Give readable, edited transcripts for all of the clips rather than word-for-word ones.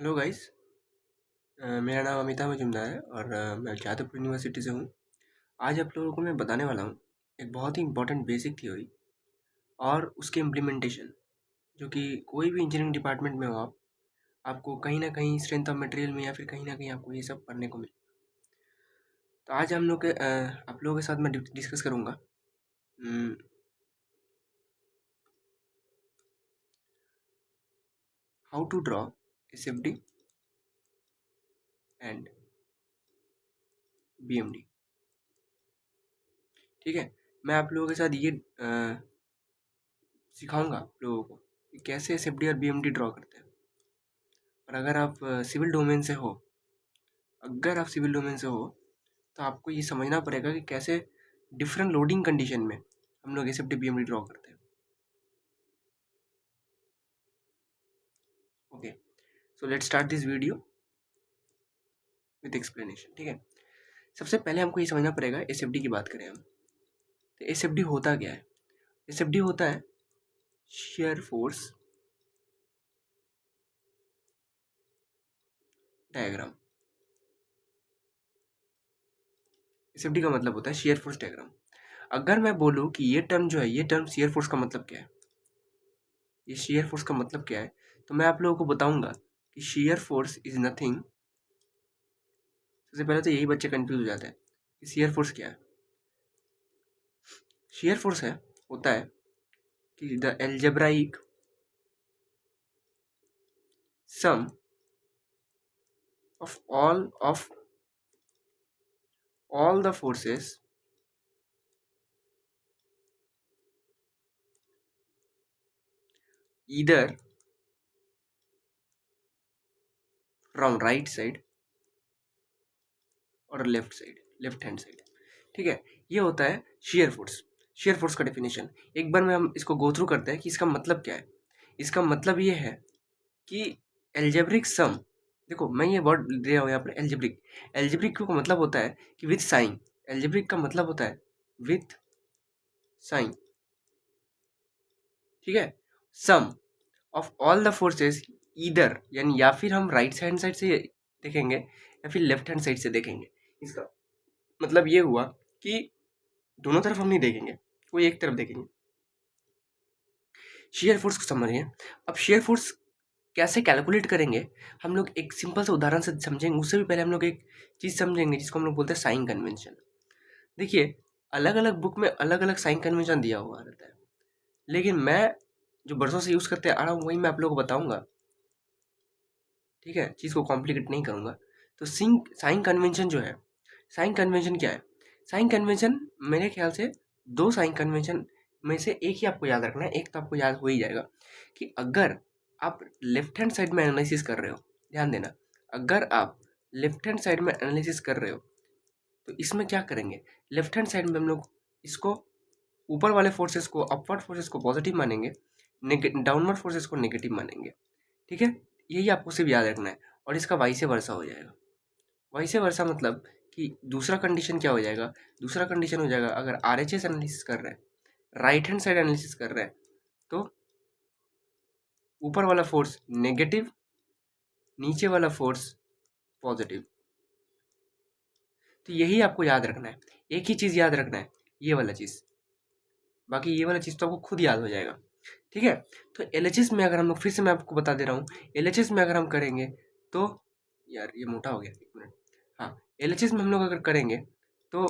Hello guys. मेरा नाम अमिताभ मजुमदार है और मैं जादवपुर यूनिवर्सिटी से हूँ। आज आप लोगों को मैं बताने वाला हूँ एक बहुत ही इंपॉर्टेंट बेसिक थ्योरी और उसके इम्प्लीमेंटेशन, जो कि कोई भी इंजीनियरिंग डिपार्टमेंट में हो आपको कहीं ना कहीं स्ट्रेंथ ऑफ मटेरियल में या फिर कहीं ना कहीं आपको ये सब पढ़ने को मिले। तो आज आप लोगों के साथ मैं डिस्कस करूँगा how to draw SFD and BMD। ठीक है, मैं आप लोगों के साथ ये सिखाऊंगा आप लोगों को कि कैसे SFD और BMD ड्रॉ करते हैं। और अगर आप सिविल डोमेन से हो तो आपको ये समझना पड़ेगा कि कैसे डिफरेंट लोडिंग कंडीशन में हम लोग SFD BMD ड्रॉ करते हैं। Okay, so let's start this video with explanation. ठीक है, सबसे पहले हमको ये समझना पड़ेगा SFD की बात करें हम तो SFD होता क्या है। SFD होता है शेयर फोर्स डायग्राम। SFD का मतलब होता है शेयर फोर्स डायग्राम। अगर मैं बोलूँ कि ये टर्म शेयर फोर्स का मतलब क्या है, ये शेयर फोर्स का मतलब क्या है, तो मैं आप लोगों को बताऊंगा कि शेयर फोर्स इज नथिंग। सबसे पहले तो यही बच्चे कंफ्यूज हो जाते हैं कि शेयर फोर्स क्या है। शेयर फोर्स होता है कि the algebraic sum of all the forces either from right side और लेफ्ट हैंड साइड। ठीक है, ये होता है शेयर फोर्स का डेफिनेशन। एक बार में हम इसको गो थ्रू करते हैं कि इसका मतलब क्या है। इसका मतलब ये है कि एल्जेब्रिक सम, देखो मैं ये वर्ड दे रहा हूँ यहाँ पर एल्जेब्रिक। एल्जेब्रिक का मतलब होता है कि विथ साइन। एल्जेब्रिक का मतलब होता है विथ साइन। ठीक है, sum of all the forces either, यानी या फिर हम राइट हैंड साइड से देखेंगे या फिर लेफ्ट हैंड साइड से देखेंगे। इसका मतलब ये हुआ कि दोनों तरफ हम नहीं देखेंगे, कोई एक तरफ देखेंगे। शेयर फोर्स को समझिए। अब शेयर फोर्स कैसे कैलकुलेट करेंगे, हम लोग एक सिंपल सा उदाहरण से समझेंगे। उससे भी पहले हम लोग एक चीज़ समझेंगे जिसको हम लोग बोलते हैं साइन कन्वेंशन। देखिए, अलग अलग बुक में अलग अलग साइन कन्वेंशन दिया हुआ रहता है, लेकिन मैं जो बरसों से यूज़ करते आ रहा हूँ वही मैं आप लोगों को बताऊंगा। ठीक है, चीज़ को कॉम्प्लिकेट नहीं करूँगा। तो साइन कन्वेंशन जो है, साइन कन्वेंशन क्या है। साइन कन्वेंशन मेरे ख्याल से दो साइन कन्वेंशन में से एक ही आपको याद रखना है। एक तो आपको याद हो ही जाएगा कि अगर आप लेफ्ट हैंड साइड में एनालिसिस कर रहे हो, ध्यान देना, अगर आप लेफ्ट हैंड साइड में एनालिसिस कर रहे हो तो इसमें क्या करेंगे। लेफ्ट हैंड साइड में हम लोग इसको ऊपर वाले फोर्सेस को, अपवर्ड फोर्सेस को पॉजिटिव मानेंगे, डाउनवर्ड फोर्सेस को नेगेटिव मानेंगे। ठीक है, यही आपको सिर्फ याद रखना है और इसका वाइसे वर्सा हो जाएगा। वाइसे वर्सा मतलब कि दूसरा कंडीशन क्या हो जाएगा। दूसरा कंडीशन हो जाएगा, अगर RHS एनालिसिस कर रहे हैं, राइट हैंड साइड एनालिसिस कर रहे हैं, तो ऊपर वाला फोर्स नेगेटिव, नीचे वाला फोर्स पॉजिटिव। तो यही आपको याद रखना है, एक ही चीज़ याद रखना है, ये वाला चीज़। बाकी ये वाला चीज़ तो आपको खुद याद हो जाएगा। ठीक है, तो LHS में अगर हम लोग, फिर से मैं आपको बता दे रहा हूँ, LHS में अगर हम करेंगे तो, यार ये मोटा हो गया, एक मिनट। हाँ, LHS में हम लोग अगर करेंगे तो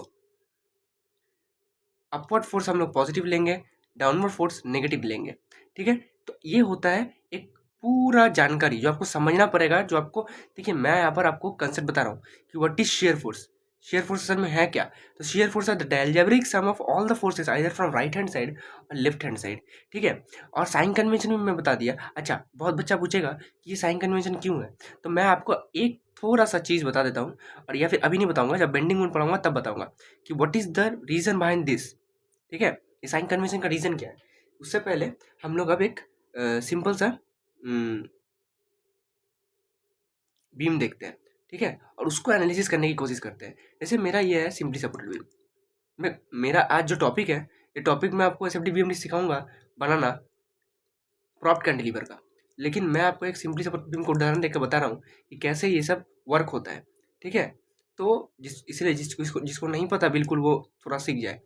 अपवर्ड फोर्स हम लोग पॉजिटिव लेंगे, डाउनवर्ड फोर्स नेगेटिव लेंगे। ठीक है, तो ये होता है एक पूरा जानकारी जो आपको समझना पड़ेगा। जो आपको, देखिए मैं यहाँ पर आपको कंसेप्ट बता रहा हूँ कि what is shear force. Shear force असल में है क्या। तो shear force are the algebraic sum of all the forces either from right hand side और लेफ्ट हैंड साइड। ठीक है, और साइन कन्वेंशन में मैं बता दिया। अच्छा, बहुत बच्चा पूछेगा कि ये साइन कन्वेंशन क्यों है, तो मैं आपको एक थोड़ा सा चीज़ बता देता हूँ, और या फिर अभी नहीं बताऊंगा, जब बेंडिंग मोड पढ़ाऊंगा तब बताऊंगा कि what is the reason behind this. ठीक है, ये साइन कन्वेंशन का रीज़न क्या है। उससे पहले हम लोग अब एक सिंपल सा बीम देखते हैं। ठीक है, और उसको एनालिसिस करने की कोशिश करते हैं। जैसे मेरा ये है सिंपली सपोर्टेड बीम। मेरा आज जो टॉपिक है, ये टॉपिक मैं आपको SFD बीम सिखाऊंगा बनाना प्रॉप्ट कैंटिलीवर का। लेकिन मैं आपको एक सिंपली सपोर्टेड बीम को उदाहरण देकर बता रहा हूँ कि कैसे ये सब वर्क होता है, ठीक है। तो इसलिए जिसको नहीं पता बिल्कुल वो थोड़ा सीख जाए,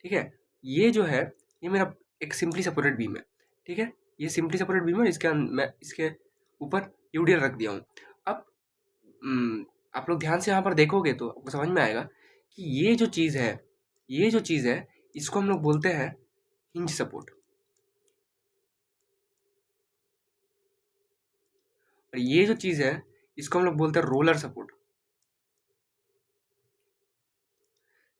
ठीक है। ये जो है ये मेरा एक सिंपली सपोर्टेड बीम है, ठीक है। ये सिंपली सपोर्टेड बीम है, मैं इसके ऊपर यूडीएल रख दिया हूँ। अब आप लोग ध्यान से यहाँ पर देखोगे तो आपको समझ में आएगा कि ये जो चीज़ है इसको हम लोग बोलते हैं हिंज सपोर्ट, और ये जो चीज़ है इसको हम लोग बोलते हैं रोलर सपोर्ट।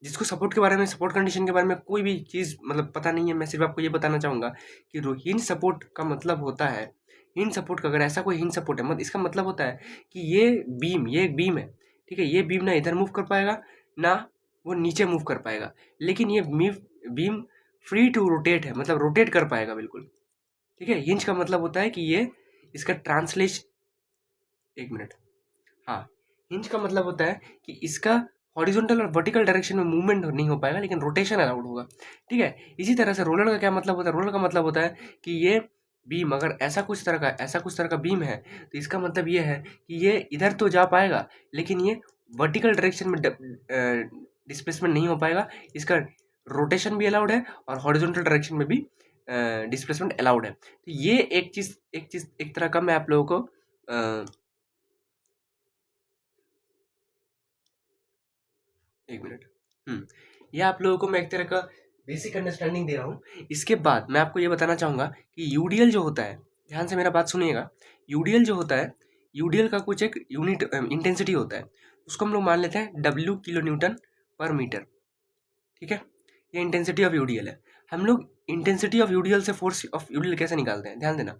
जिसको सपोर्ट के बारे में, सपोर्ट कंडीशन के बारे में कोई भी चीज़ मतलब पता नहीं है, मैं सिर्फ आपको ये बताना चाहूँगा कि हिंज सपोर्ट का मतलब होता है, हिंज सपोर्ट का अगर ऐसा कोई हिंज सपोर्ट है इसका मतलब होता है कि ये एक बीम है, ठीक है। ये बीम ना इधर मूव कर पाएगा ना वो नीचे मूव कर पाएगा, लेकिन ये बीम फ्री टू रोटेट है, मतलब रोटेट कर पाएगा बिल्कुल, ठीक है। हिंज का मतलब होता है कि ये इसका ट्रांसलेशन, एक मिनट, हाँ, हिंज का मतलब होता है कि इसका हॉरिजॉन्टल और वर्टिकल डायरेक्शन में मूवमेंट नहीं हो पाएगा, लेकिन रोटेशन अलाउड होगा, ठीक है। इसी तरह से रोलर का क्या मतलब होता है, रोलर का मतलब होता है कि ये बीम अगर ऐसा कुछ तरह का बीम है तो इसका मतलब ये है कि ये इधर तो जा पाएगा, लेकिन ये वर्टिकल डायरेक्शन में डिस्प्लेसमेंट नहीं हो पाएगा। इसका रोटेशन भी अलाउड है और हॉरिजॉन्टल डायरेक्शन में भी डिस्प्लेसमेंट अलाउड है। तो ये एक तरह का मैं आप लोगों को एक मिनट, ये आप लोगों को मैं एक तरह का बेसिक अंडरस्टैंडिंग दे रहा हूँ। इसके बाद मैं आपको ये बताना चाहूँगा कि यूडीएल जो होता है, ध्यान से मेरा बात सुनिएगा। यूडीएल जो होता है, यूडीएल का कुछ एक यूनिट इंटेंसिटी होता है, उसको हम लोग मान लेते हैं डब्ल्यू किलो न्यूटन पर मीटर, ठीक है। ये इंटेंसिटी ऑफ यूडीएल है। हम लोग इंटेंसिटी ऑफ यूडीएल से फोर्स ऑफ यूडीएल कैसे निकालते हैं, ध्यान देना।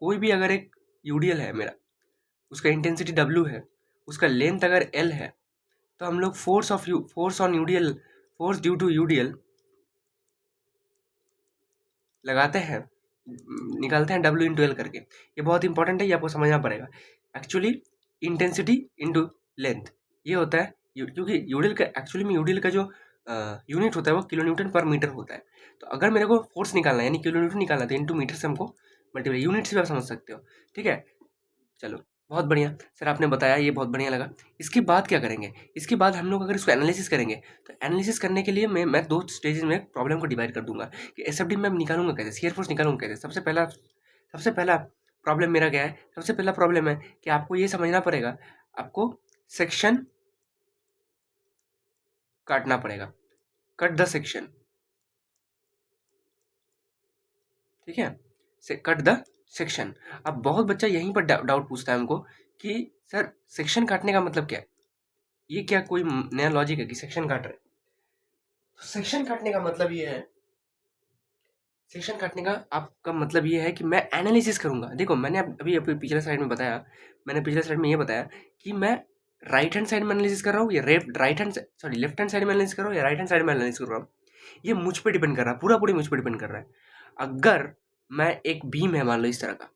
कोई भी अगर एक यूडीएल है मेरा, उसका इंटेंसिटी डब्ल्यू है, उसका लेंथ अगर एल है, तो हम लोग force on UDL, force due to UDL लगाते हैं, निकालते हैं डब्ल्यू इंटू एल करके। ये बहुत इंपॉर्टेंट है, ये आपको समझना पड़ेगा। एक्चुअली इंटेंसिटी इंटू लेंथ ये होता है, क्योंकि यूडीएल का एक्चुअली में यूडीएल का जो यूनिट होता है वो किलो न्यूटन पर मीटर होता है। तो अगर मेरे को फोर्स निकालना है यानी किलो न्यूटन निकालना है तो इंटू मीटर से हमको मल्टीप्लाई, यूनिट से भी आप समझ सकते हो, ठीक है। चलो, बहुत बढ़िया सर, आपने बताया, ये बहुत बढ़िया लगा। इसके बाद क्या करेंगे, इसके बाद हम लोग अगर इसको एनालिसिस करेंगे तो एनालिसिस करने के लिए मैं दो स्टेजेस में प्रॉब्लम को डिवाइड कर दूंगा कि एसएफडी में निकालूंगा कैसे, शियर फोर्स निकालूंगा कैसे। सबसे पहला प्रॉब्लम मेरा क्या है, सबसे पहला प्रॉब्लम है कि आपको ये समझना पड़ेगा, आपको सेक्शन काटना पड़ेगा, कट द सेक्शन, ठीक है, से कट द सेक्शन। अब बहुत बच्चा यहीं पर डाउट पूछता है हमको कि सर सेक्शन काटने का मतलब क्या है, ये क्या कोई नया लॉजिक है कि सेक्शन काट रहे हैं। तो सेक्शन काटने का मतलब ये है, सेक्शन काटने का आपका मतलब ये है कि मैं एनालिसिस करूंगा। देखो मैंने अभी अभी पिछले स्लाइड में बताया, मैंने पिछले स्लाइड में ये बताया कि मैं राइट हैंड साइड में एनालिसिस कर रहा हूँ या लेफ्ट हैंड साइड में एनालिसिस कर रहा हूँ या राइट हैंड साइड में एनालिसिस कर रहा हूँ, ये मुझ पर डिपेंड कर रहा है, पूरी मुझ पर डिपेंड कर रहा है। अगर मैं एक बीम है, मान लो इस तरह का,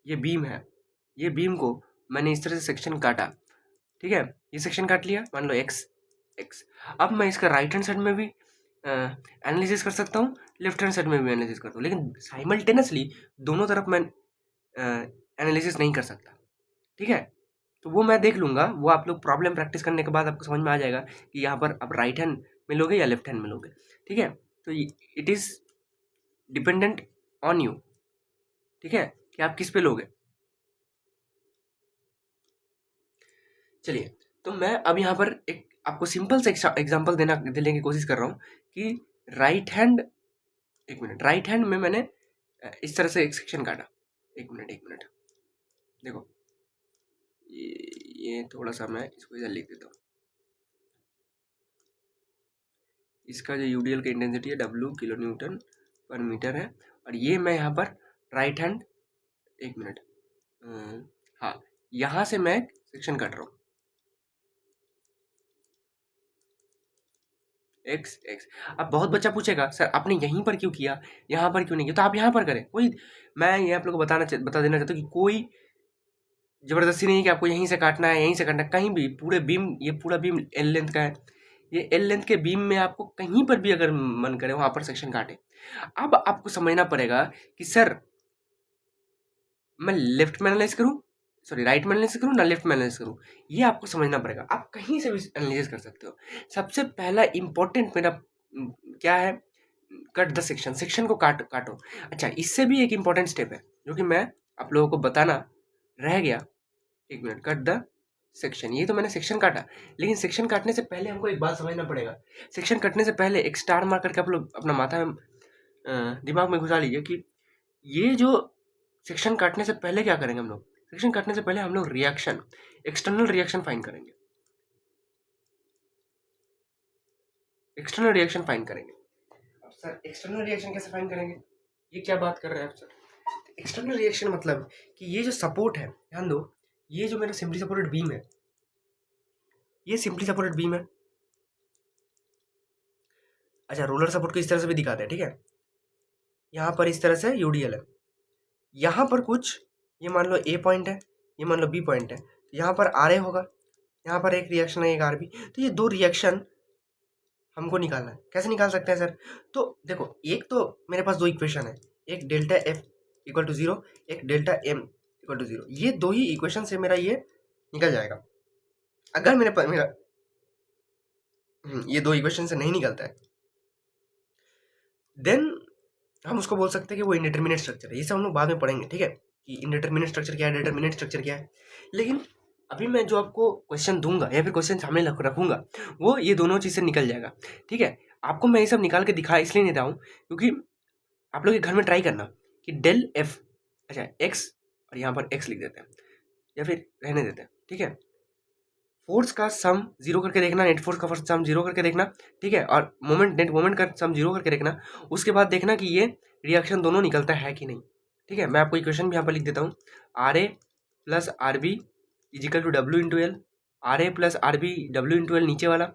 ये बीम है, ये बीम को मैंने इस तरह से सेक्शन काटा, ठीक है, ये सेक्शन काट लिया, मान लो एक्स एक्स। अब मैं इसका राइट हैंड साइड में भी एनालिसिस कर सकता हूँ, लेफ्ट हैंड साइड में भी एनालिसिस करता हूँ, लेकिन साइमल्टेनियसली दोनों तरफ मैं एनालिसिस नहीं कर सकता, ठीक है। तो वो मैं देख लूँगा, वो आप लोग प्रॉब्लम प्रैक्टिस करने के बाद आपको समझ में आ जाएगा कि यहाँ पर आप राइट हैंड में लोगे या लेफ्ट हैंड में लोगे, ठीक है। तो it is dependent on you, ठीक है, कि आप किस पे लोगे। चलिए, तो मैं अब यहाँ पर एक आपको सिंपल से एग्जांपल देने की कोशिश कर रहा हूँ कि राइट हैंड, एक मिनट, राइट हैंड में मैंने इस तरह से एक सेक्शन काटा, एक मिनट देखो, ये थोड़ा सा मैं इसको इधर लिख देता हूँ। इसका जो यूडीएल का इंटेंसिटी है डब्ल्यू किलो न्यूटन पर मीटर है, और ये मैं यहाँ पर राइट हैंड, एक मिनट, हाँ, यहाँ से मैं सेक्शन काट रहा हूँ एक्स एक्स। अब बहुत बच्चा पूछेगा सर आपने यहीं पर क्यों किया, यहाँ पर क्यों नहीं किया, तो आप यहाँ पर करें। कोई, मैं ये आप लोग को बता देना चाहता हूँ कि कोई ज़बरदस्ती नहीं है कि आपको यहीं से काटना है, यहीं से काटना है, कहीं भी पूरे बीम, ये पूरा बीम एल लेंथ का है, ये एल लेंथ के बीम में आपको कहीं पर भी अगर मन करे वहाँ पर सेक्शन काटे। अब आपको समझना पड़ेगा कि सर मैं लेफ्ट में एनालाइज करूँ, सॉरी राइट में एनालाइज करूँ ना लेफ्ट में एनालाइज करूँ, ये आपको समझना पड़ेगा। आप कहीं से भी एनालिसिस कर सकते हो। सबसे पहला इंपॉर्टेंट मेरा क्या है, कट द सेक्शन, सेक्शन को काटो। अच्छा, इससे भी एक इंपॉर्टेंट स्टेप है जो कि मैं आप लोगों को बताना रह गया। एक मिनट, कट द सेक्शन, ये तो मैंने सेक्शन काटा, लेकिन सेक्शन काटने से पहले हमको एक बात समझना पड़ेगा। सेक्शन कटने से पहले एक स्टार मार करके आप लोग अपना माथा में दिमाग में घुसा लीजिए कि ये जो सेक्शन काटने से पहले क्या करेंगे हम लोग। सेक्शन काटने से पहले हम लोग रिएक्शन, एक्सटर्नल रिएक्शन फाइंड करेंगे। एक्सटर्नल रिएक्शन फाइंड करेंगे। अब सर एक्सटर्नल रिएक्शन कैसे फाइंड करेंगे, ये क्या बात कर रहे हैं आप सर। एक्सटर्नल रिएक्शन मतलब कि ये जो सपोर्ट है, ध्यान दो, ये जो मेरा सिंपली सपोर्टेड बीम है, ये सिंपली सपोर्टेड बीम है। अच्छा, रोलर सपोर्ट को इस तरह से भी दिखाते हैं, ठीक है। यहाँ पर इस तरह से यूडीएल है, यहाँ पर कुछ, ये मान लो ए पॉइंट है, ये मान लो बी पॉइंट है, तो यहाँ पर आर ए होगा, यहाँ पर एक रिएक्शन है, एक आर बी। तो ये दो रिएक्शन हमको निकालना है। कैसे निकाल सकते हैं सर? तो देखो, एक तो मेरे पास दो इक्वेशन है, एक delta F equal to zero, एक delta M equal to zero. ये दो ही इक्वेशन से मेरा ये निकल जाएगा। अगर मेरे पास मेरा ये दो इक्वेशन से नहीं निकलता है, देन हम उसको बोल सकते हैं कि वो इंडिटरमिनेट स्ट्रक्चर है। ये सब हम लोग बाद में पढ़ेंगे, ठीक है, कि इंडिटरमिनेट स्ट्रक्चर क्या है, डिटरमिनेट स्ट्रक्चर क्या है। लेकिन अभी मैं जो आपको क्वेश्चन दूंगा या फिर क्वेश्चन सामने रखूंगा, वो ये दोनों चीज़ से निकल जाएगा, ठीक है। आपको मैं ये सब निकाल के दिखा इसलिए नहीं रहा हूँ क्योंकि आप लोग घर में ट्राई करना कि डेल एफ, अच्छा एक्स, और यहाँ पर एक्स लिख देते हैं या फिर रहने देते हैं, ठीक है। फोर्स का सम जीरो करके देखना, नेट फोर्स का सम जीरो करके देखना, ठीक है, और मोमेंट, नेट मोमेंट का सम जीरो करके देखना। उसके बाद देखना कि ये रिएक्शन दोनों निकलता है कि नहीं, ठीक है। मैं आपको इक्वेशन भी यहाँ पर लिख देता हूँ, R A plus R B equal to W into L. R A plus R B W into L नीचे वाला,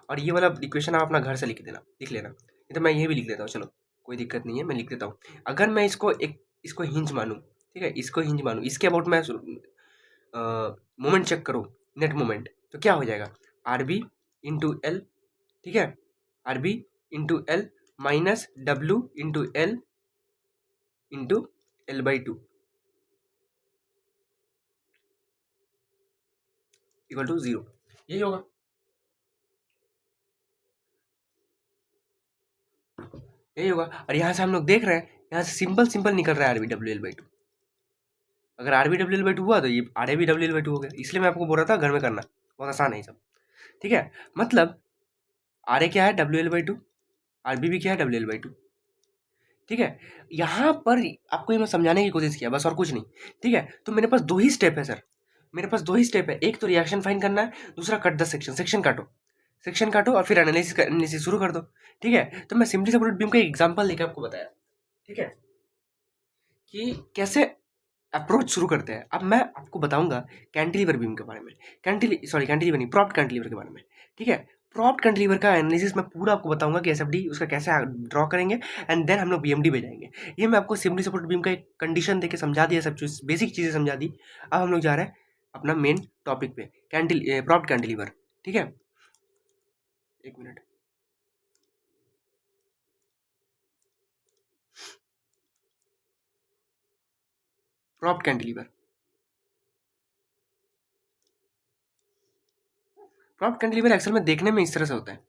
और ये वाला इक्वेशन आप अपना घर से लिख लेना। नहीं तो मैं ये भी लिख देता हूँ, चलो कोई दिक्कत नहीं है, मैं लिख देता हूँ। अगर मैं इसको हिंज मानूँ, ठीक है, इसको हिंज मानूँ, इसके अबाउट मैं मोमेंट चेक करूँ, नेट मोमेंट, तो क्या हो जाएगा, आर बी इंटू एल, ठीक है, R B into L minus W into L by two equal to zero. यही होगा, यही होगा। और यहाँ से हम लोग देख रहे हैं, यहाँ से सिंपल सिंपल निकल रहा है R B W L by two. अगर R B W L by two हुआ तो ये R A B W L by two हो गया। इसलिए मैं आपको बोल रहा था घर में करना, बहुत आसान है ये सब, ठीक है। मतलब आर ए क्या है, W L by two, R B भी क्या है, डब्ल्यू एल बाई टू, ठीक है। यहाँ पर आपको ये मैं समझाने की कोशिश किया बस, और कुछ नहीं, ठीक है। तो मेरे पास दो ही स्टेप है सर, मेरे पास दो ही स्टेप है, एक तो रिएक्शन फाइंड करना है, दूसरा कट द सेक्शन, सेक्शन काटो, सेक्शन काटो और फिर एनालिसिस शुरू कर दो, ठीक है। तो मैं सिंपली सपोर्टेड बीम का एक एग्जांपल लेकर आपको बताया, ठीक है, कि कैसे अप्रोच शुरू करते हैं। अब मैं आपको बताऊंगा कैंटिलीवर बीम के बारे में, कैंटिलीवर नहीं, प्रॉप्ट कैंटिलीवर के बारे में, ठीक है। प्रॉप्ट कैंटिलीवर का एनालिसिस मैं पूरा आपको बताऊंगा कि एसएफडी उसका कैसे ड्रॉ करेंगे, एंड देन हम लोग बीएमडी पे जाएंगे। ये मैं आपको सिंपली सपोर्टेड बीम का एक कंडीशन देके समझा दिया, सब चीज़ बेसिक चीज़ें समझा दी। अब हम लोग जा रहे हैं अपना मेन टॉपिक पे, प्रॉप्ट कैंटिलीवर, ठीक है। एक minute, propped cantilever, propped cantilever actual में देखने में इस तरह से होता है,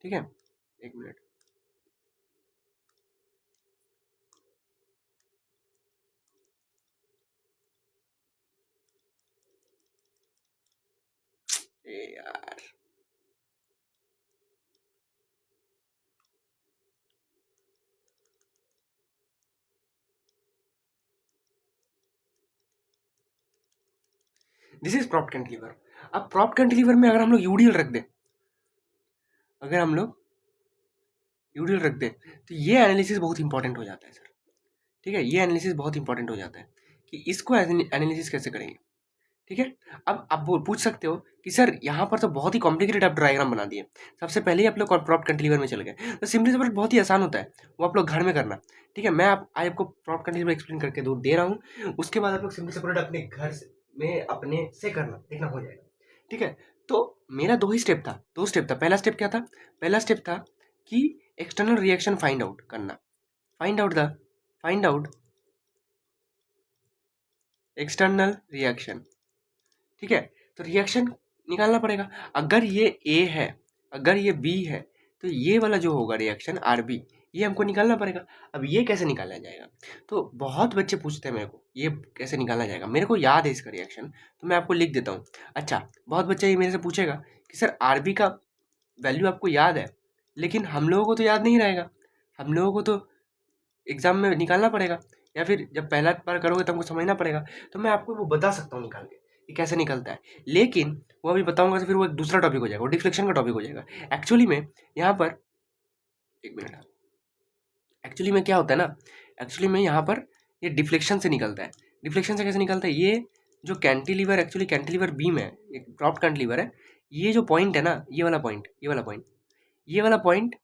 ठीक है। एक मिनट, ए यार, दिस इज प्रॉप्ट कैंटिलीवर। अब प्रॉप्ट कैंटिलीवर में अगर हम लोग यूडीएल रख दें, अगर हम लोग यूडीएल रख दें, तो ये एनालिसिस बहुत इंपॉर्टेंट हो जाता है सर, ठीक है। ये एनालिसिस बहुत इंपॉर्टेंट हो जाता है कि इसको एनालिसिस कैसे करेंगे, ठीक है। अब आप पूछ सकते हो कि सर यहाँ पर तो बहुत ही कॉम्प्लिकेटेड आप डायग्राम बना दिए, सबसे पहले ही आप लोग प्रॉप्ट कैंटिलीवर में चले गए। तो सिंपली सपोर्ट बहुत ही आसान होता है, वो आप लोग घर में करना, ठीक है। मैं आज आपको प्रॉप्ट कैंटिलीवर एक्सप्लेन करके दे रहा हूँ, उसके बाद आप लोग सिंपली सपोर्ट अपने घर में अपने से करना, देखना हो जाएगा, ठीक है। तो मेरा दो ही स्टेप था, दो स्टेप था। पहला स्टेप क्या था, पहला स्टेप था कि एक्सटर्नल रिएक्शन फाइंड आउट करना, find out the, find out external reaction, ठीक है। तो रिएक्शन निकालना पड़ेगा। अगर ये ए है, अगर ये बी है, तो ये वाला जो होगा रिएक्शन आर बी, ये हमको निकालना पड़ेगा। अब ये कैसे निकाला जाएगा? तो बहुत बच्चे पूछते हैं मेरे को ये कैसे निकाला जाएगा। मेरे को याद है इसका रिएक्शन, तो मैं आपको लिख देता हूँ। अच्छा, बहुत बच्चा ये मेरे से पूछेगा कि सर आर बी का वैल्यू आपको याद है, लेकिन हम लोगों को तो याद नहीं रहेगा, हम लोगों को तो एग्जाम में निकालना पड़ेगा, या फिर जब पहला बार करोगे तो हमको समझना पड़ेगा। तो मैं आपको वो बता सकता हूँ निकाल के कि कैसे निकलता है, लेकिन वो अभी बताऊंगा तो फिर वो एक दूसरा टॉपिक हो जाएगा, वो डिफ्लेक्शन का टॉपिक हो जाएगा। एक्चुअली में यहाँ पर एक मिनट, एक्चुअली में क्या होता है ना, एक्चुअली में यहाँ पर ये डिफ्लेक्शन से निकलता है। डिफ्लेक्शन से कैसे निकलता है? ये जो कैंटिलीवर, एक्चुअली कैंटिलीवर बीम है, एक ड्रॉप कैंटिलीवर है, ये जो पॉइंट है ना, ये वाला पॉइंट, ये वाला पॉइंट, ये वाला पॉइंट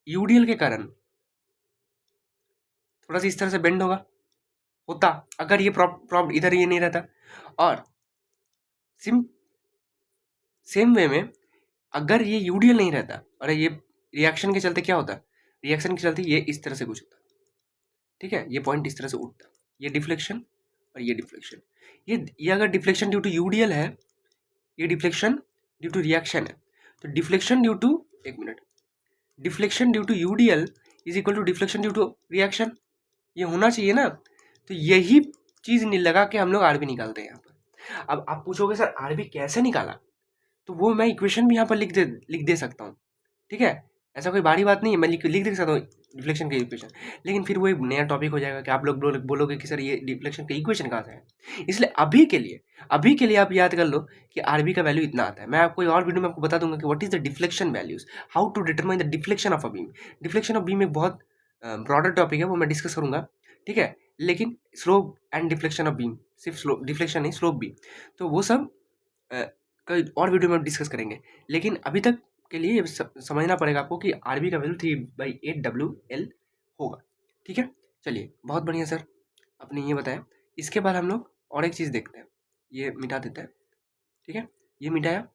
यूडीएल के कारण थोड़ा सा इस तरह से बेंड होता अगर ये प्रॉप इधर ये नहीं रहता। और सिम सेम वे में अगर ये यूडीएल नहीं रहता और ये रिएक्शन के चलते क्या होता, रिएक्शन के चलते ये इस तरह से कुछ होता, ठीक है, ये पॉइंट इस तरह से उठता, ये डिफ्लेक्शन और ये डिफ्लेक्शन। ये अगर डिफ्लेक्शन ड्यू टू यूडीएल है, ये डिफ्लेक्शन ड्यू टू रिएक्शन है। तो डिफ्लेक्शन ड्यू टू, एक मिनट, deflection due to UDL is equal to deflection due to reaction, ये होना चाहिए ना। तो यही चीज लगा के हम लोग आरबी निकालते हैं यहाँ पर। अब आप पूछोगे सर आरबी कैसे निकाला, तो वो मैं इक्वेशन भी यहाँ पर लिख दे सकता हूँ, ठीक है, ऐसा कोई बड़ी बात नहीं है, मैं लिख दे सकता हूँ डिफ्लेक्शन की इक्वेशन। लेकिन फिर वो एक नया टॉपिक हो जाएगा कि आप लोग बोलोगे कि सर ये डिफ्लेक्शन की इक्वेशन कहाँ से है। इसलिए अभी के लिए आप याद कर लो कि आरबी का वैल्यू इतना आता है। मैं आपको और वीडियो में आपको बता दूंगा कि what is the deflection values, how to determine the deflection of a beam. Deflection of beam एक बहुत ब्रॉडर टॉपिक है, वो मैं डिस्कस करूंगा, ठीक है। लेकिन slope and deflection of beam, सिर्फ स्लोप डिफ्लेक्शन नहीं, स्लोप भी, तो वो सब कई और वीडियो में डिस्कस करेंगे। लेकिन अभी तक के लिए ये समझना पड़ेगा आपको कि आरबी का वैल्यू 3/8 WL होगा, ठीक है। चलिए, बहुत बढ़िया सर, आपने ये बताया। इसके बाद हम लोग और एक चीज़ देखते हैं, ये मिटा देते हैं, ठीक है, ये मिटाया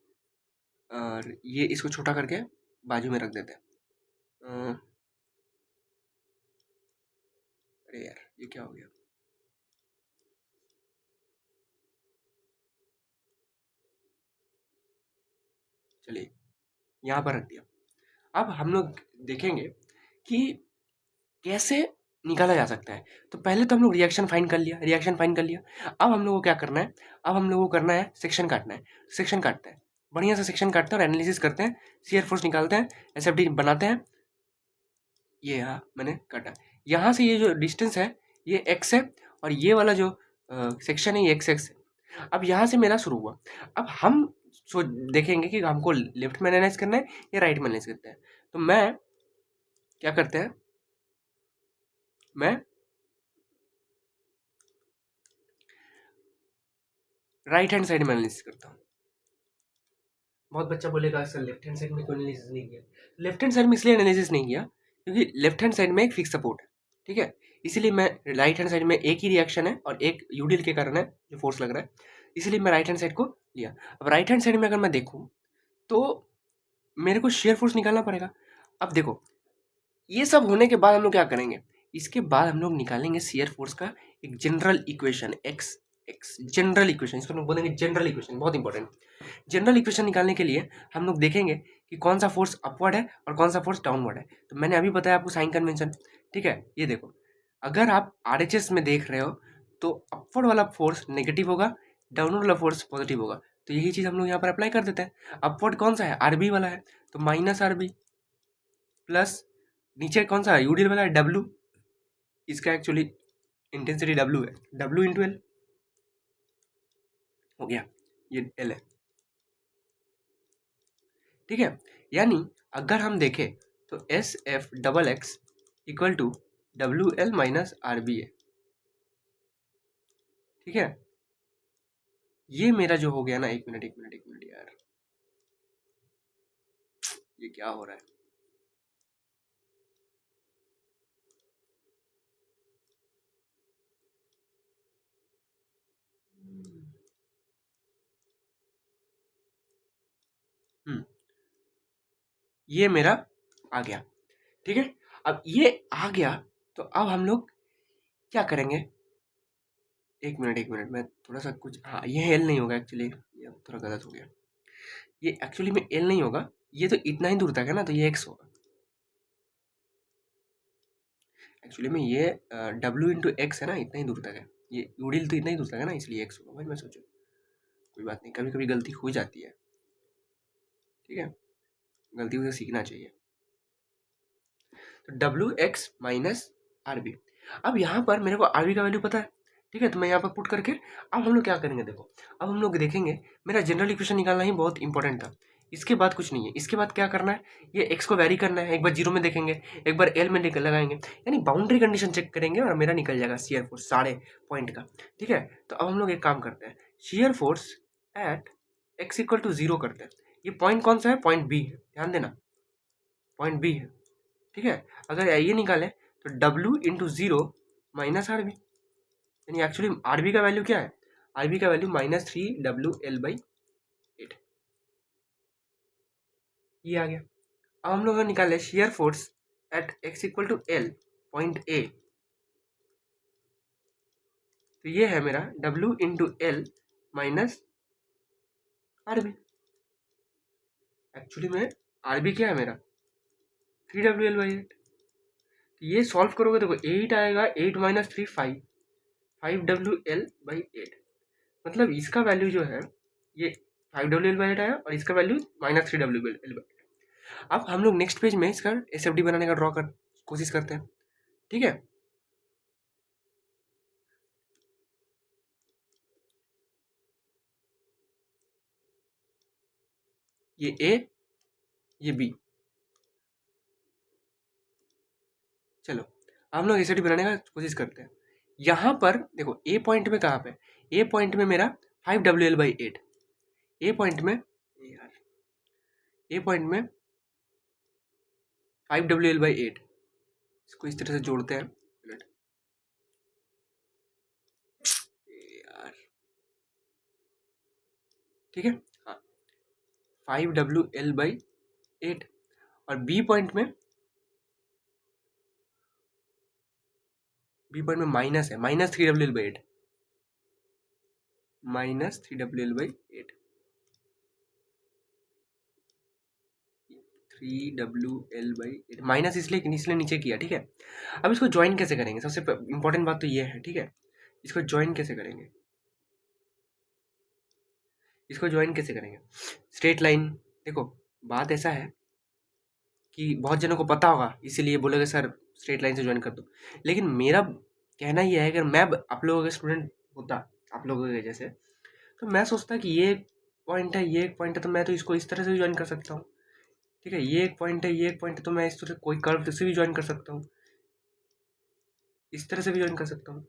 और ये इसको छोटा करके बाजू में रख देते हैं। अरे यार, ये क्या हो गया? चलिए, यहाँ पर रख दिया। अब हम लोग देखेंगे कि कैसे निकाला जा सकता है। तो पहले तो हम लोग रिएक्शन फाइंड कर लिया, रिएक्शन फाइंड कर लिया। अब हम लोग को क्या करना है, अब हम लोग को करना है सेक्शन काटना है। सेक्शन काटते हैं, बढ़िया से सेक्शन काटते हैं और एनालिसिस करते हैं, शियर फोर्स निकालते हैं, एसएफडी बनाते हैं। ये यहाँ मैंने काटा, यहाँ से ये जो डिस्टेंस है ये एक्स है, और ये वाला जो सेक्शन है ये एक्स है। अब यहाँ से मेरा शुरू हुआ। अब हम देखेंगे कि हमको लेफ्ट में एनालाइज करना है या राइट में एनालाइज करते हैं। तो मैं क्या करते हैं, मैं राइट हैंड साइड में एनालिसिस करता हूँ। बहुत बच्चा बोलेगा सर लेफ्ट हैंड साइड में क्यों एनालिसिस नहीं किया? लेफ्ट हैंड साइड में इसलिए एनालिसिस नहीं किया क्योंकि लेफ्ट हैंड साइड में एक फिक्स सपोर्ट है, ठीक है। इसीलिए मैं राइट हैंड साइड में एक ही रिएक्शन है और एक यूडीएल के कारण है जो फोर्स लग रहा है, इसलिए मैं राइट हैंड साइड को लिया। अब राइट हैंड साइड में अगर मैं देखूँ तो मेरे को शेयर फोर्स निकालना पड़ेगा। अब देखो, ये सब होने के बाद हम लोग क्या करेंगे, इसके बाद हम लोग निकालेंगे शियर फोर्स का एक general equation, x x general equation, इसको हम लोग बोलेंगे जनरल इक्वेशन, बहुत इंपॉर्टेंट। जनरल इक्वेशन निकालने के लिए हम लोग देखेंगे कि कौन सा फोर्स अपवर्ड है और कौन सा फोर्स डाउनवर्ड है। तो मैंने अभी बताया आपको साइन कन्वेंशन, ठीक है। ये देखो, अगर आप आरएचएस में देख रहे हो तो अपवर्ड वाला फोर्स नेगेटिव होगा, डाउनवर्ड वाला फोर्स पॉजिटिव होगा। तो यही चीज़ हम लोग यहाँ पर अप्लाई कर देते हैं। अपवर्ड कौन सा है, आरबी वाला है, तो माइनस आरबी प्लस नीचे कौन सा है, यूडीएल वाला है, डब्ल्यू, इसका एक्चुअली इंटेंसिटी डब्ल्यू है, डब्ल्यू इंटू एल हो गया, ये एल है, ठीक है। यानी अगर हम देखें तो S F double X equal to W L minus R B है, ठीक है। ये मेरा जो हो गया ना, एक मिनट यार, ये क्या हो रहा है? हम्म, ये मेरा आ गया, ठीक है। अब ये आ गया तो अब हम लोग क्या करेंगे, एक मिनट मैं थोड़ा सा कुछ, हाँ ये एल नहीं होगा एक्चुअली, ये थोड़ा गलत हो गया। ये एक्चुअली में एल नहीं होगा, ये तो इतना ही दूर तक है ना, तो ये एक्स होगा। एक्चुअली में ये डब्ल्यू इंटू एक्स है ना, इतना ही दूर तक है। ये यूडिल तो इतना ही दूर तक है ना, इसलिए एक्स होगा। भाई मैं सोचूं कोई बात नहीं, कभी कभी गलती हो जाती है, ठीक है, गलतियों से सीखना चाहिए। तो W X minus R B. अब यहाँ पर मेरे को आर बी का वैल्यू पता है, ठीक है, तो मैं यहाँ पर पुट करके अब हम लोग क्या करेंगे, देखो अब हम लोग देखेंगे, मेरा जनरल इक्वेशन निकालना ही बहुत इंपॉर्टेंट था। इसके बाद कुछ नहीं है, इसके बाद क्या करना है, ये एक्स को वेरी करना है, एक बार जीरो में देखेंगे, एक बार एल में निकल लगाएंगे, यानी बाउंड्री कंडीशन चेक करेंगे और मेरा निकल जाएगा शियर फोर्स साढ़े पॉइंट का, ठीक है। तो अब हम लोग एक काम करते हैं, shear force at X equal to zero करते हैं। ये पॉइंट कौन सा है, पॉइंट बी है, ध्यान देना, पॉइंट बी है, ठीक है। अगर ये निकालें तो W into zero minus R B, यानी एक्चुअली आर बी का वैल्यू क्या है, आर बी का वैल्यू -3 WL/8, ये आ गया। अब हम लोग निकाले shear force at X equal to L point A, तो ये है मेरा W into L minus R B. Actually में आर बी क्या है मेरा 3 WL/8। ये सॉल्व करोगे देखो 8 आएगा, 8 माइनस 3 5 WL/8, मतलब इसका वैल्यू जो है ये 5 WL/8 आया और इसका वैल्यू -3 WL/8। अब हम लोग नेक्स्ट पेज में इसका एस एफ डी बनाने का ड्रॉ कर कोशिश करते हैं, ठीक है। ये ए, ये बी, चलो हम लोग एस एफ डी बनाने का कोशिश करते हैं। यहाँ पर देखो ए पॉइंट में कहाँ पे, ए पॉइंट में मेरा 5 WL/8, ए पॉइंट में यार, ए पॉइंट में 5 WL/8, इसको इस तरह से जोड़ते हैं, मिनट यार, ठीक है, हाँ 5 WL/8। और बी पॉइंट में माइनस है, -3 WL/8, -3 WL/8, 3 WL/8 माइनस इसलिए इसलिए नीचे किया, ठीक है। अब इसको ज्वाइन कैसे करेंगे, सबसे इंपॉर्टेंट बात तो ये है, ठीक है। इसको ज्वाइन कैसे करेंगे, इसको ज्वाइन कैसे करेंगे, स्ट्रेट लाइन, देखो बात ऐसा है कि बहुत जनों को पता होगा इसीलिए बोलोगे सर स्ट्रेट लाइन से ज्वाइन कर दो, लेकिन मेरा कहना यह है कि मैं आप लोगों का स्टूडेंट होता, आप लोगों के जैसे, तो मैं सोचता कि ये एक पॉइंट है, ये एक पॉइंट है, तो मैं तो इसको इस तरह से भी ज्वाइन कर सकता हूँ, ठीक है। ये एक पॉइंट है, ये एक पॉइंट है, तो मैं इस तरह कोई कर्व से भी ज्वाइन कर सकता हूँ, इस तरह से भी ज्वाइन कर सकता हूँ,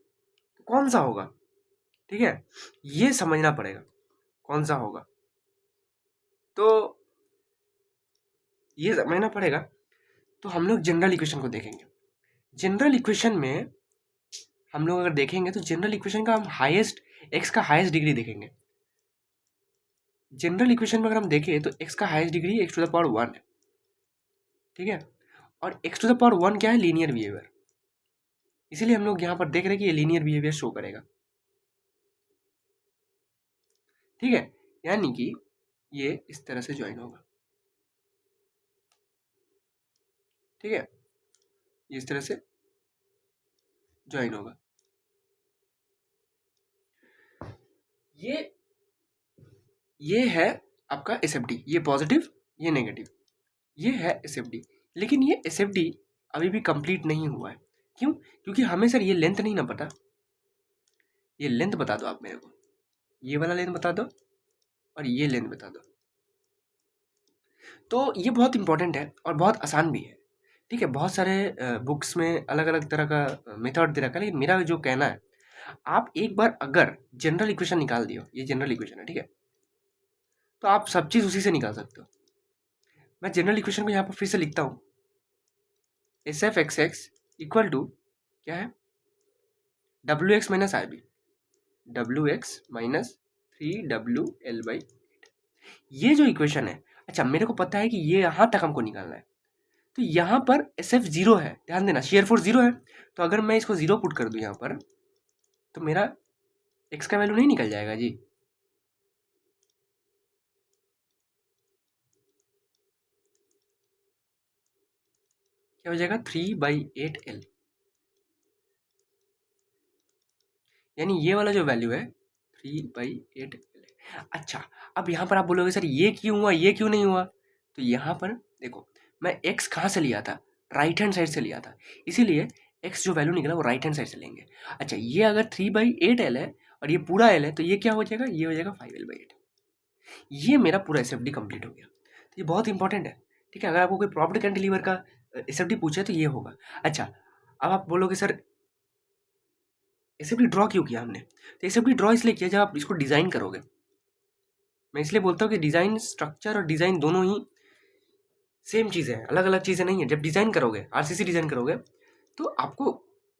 तो कौन सा होगा, ठीक है, ये समझना पड़ेगा कौन सा होगा, तो ये समझना पड़ेगा। तो हम लोग जनरल इक्वेशन को देखेंगे, जनरल इक्वेशन में हम लोग अगर देखेंगे तो जनरल इक्वेशन का हम हाईएस्ट, एक्स का हाईएस्ट डिग्री देखेंगे। जनरल इक्वेशन में अगर हम देखें तो एक्स का हाईएस्ट डिग्री x⁻1 है, ठीक है, और x⁻1 क्या है, लीनियर बिहेवियर, इसीलिए हम लोग यहाँ पर देख रहे हैं कि ये लीनियर बिहेवियर शो करेगा, ठीक है, यानी कि ये इस तरह से ज्वाइन होगा, ठीक है, ये इस तरह से ज्वाइन होगा। ये है आपका एस एफ डी, ये पॉजिटिव, ये नेगेटिव, ये है एस एफ डी। लेकिन ये एस एफ डी अभी भी कंप्लीट नहीं हुआ है, क्यों, क्योंकि हमें सर ये लेंथ नहीं ना पता, ये लेंथ बता दो आप मेरे को, ये वाला लेंथ बता दो और ये लेंथ बता दो, तो ये बहुत इंपॉर्टेंट है और बहुत आसान भी है, ठीक है। बहुत सारे बुक्स में अलग अलग तरह का मेथड दे रखा है, लेकिन मेरा जो कहना है, आप एक बार अगर जनरल इक्वेशन निकाल दियो, ये जनरल इक्वेशन है, ठीक है, तो आप सब चीज़ उसी से निकाल सकते हो। मैं जनरल इक्वेशन को यहाँ पर फिर से लिखता हूँ, S F X x equal to क्या है, W X minus R B, WX minus 3 WL/8, ये जो इक्वेशन है, अच्छा मेरे को पता है कि ये यहाँ तक हमको निकालना है, तो यहाँ पर एस एफ जीरो है, ध्यान देना, शेयर फोर्स जीरो है, तो अगर मैं इसको जीरो पुट कर दूँ यहाँ पर, तो मेरा एक्स का वैल्यू नहीं निकल जाएगा जी? क्या हो जाएगा 3/8L, यानी ये वाला जो वैल्यू है 3/8L है। अच्छा, अब यहाँ पर आप बोलोगे सर ये क्यों हुआ, ये क्यों नहीं हुआ? तो यहाँ पर देखो, मैं x कहाँ से लिया था? राइट हैंड साइड से लिया था, इसीलिए x जो वैल्यू निकला वो राइट हैंड साइड से लेंगे। अच्छा, ये अगर 3/8L है और ये पूरा L है, तो ये क्या हो जाएगा? ये हो जाएगा 5L/8। ये मेरा पूरा एस कंप्लीट हो गया। तो ये बहुत इंपॉर्टेंट है, ठीक है? अगर आपको कोई प्रॉप्ट कैंटिलीवर का एस पूछे तो ये होगा। अच्छा, अब आप बोलोगे सर एस ड्रॉ क्यों किया हमने? तो एस ड्रॉ इसलिए किया जब आप इसको डिज़ाइन करोगे। मैं इसलिए बोलता हूँ कि डिज़ाइन स्ट्रक्चर और डिज़ाइन दोनों ही सेम चीज़ें हैं, अलग अलग चीज़ें नहीं है। जब डिज़ाइन करोगे, आरसीसी डिज़ाइन करोगे, तो आपको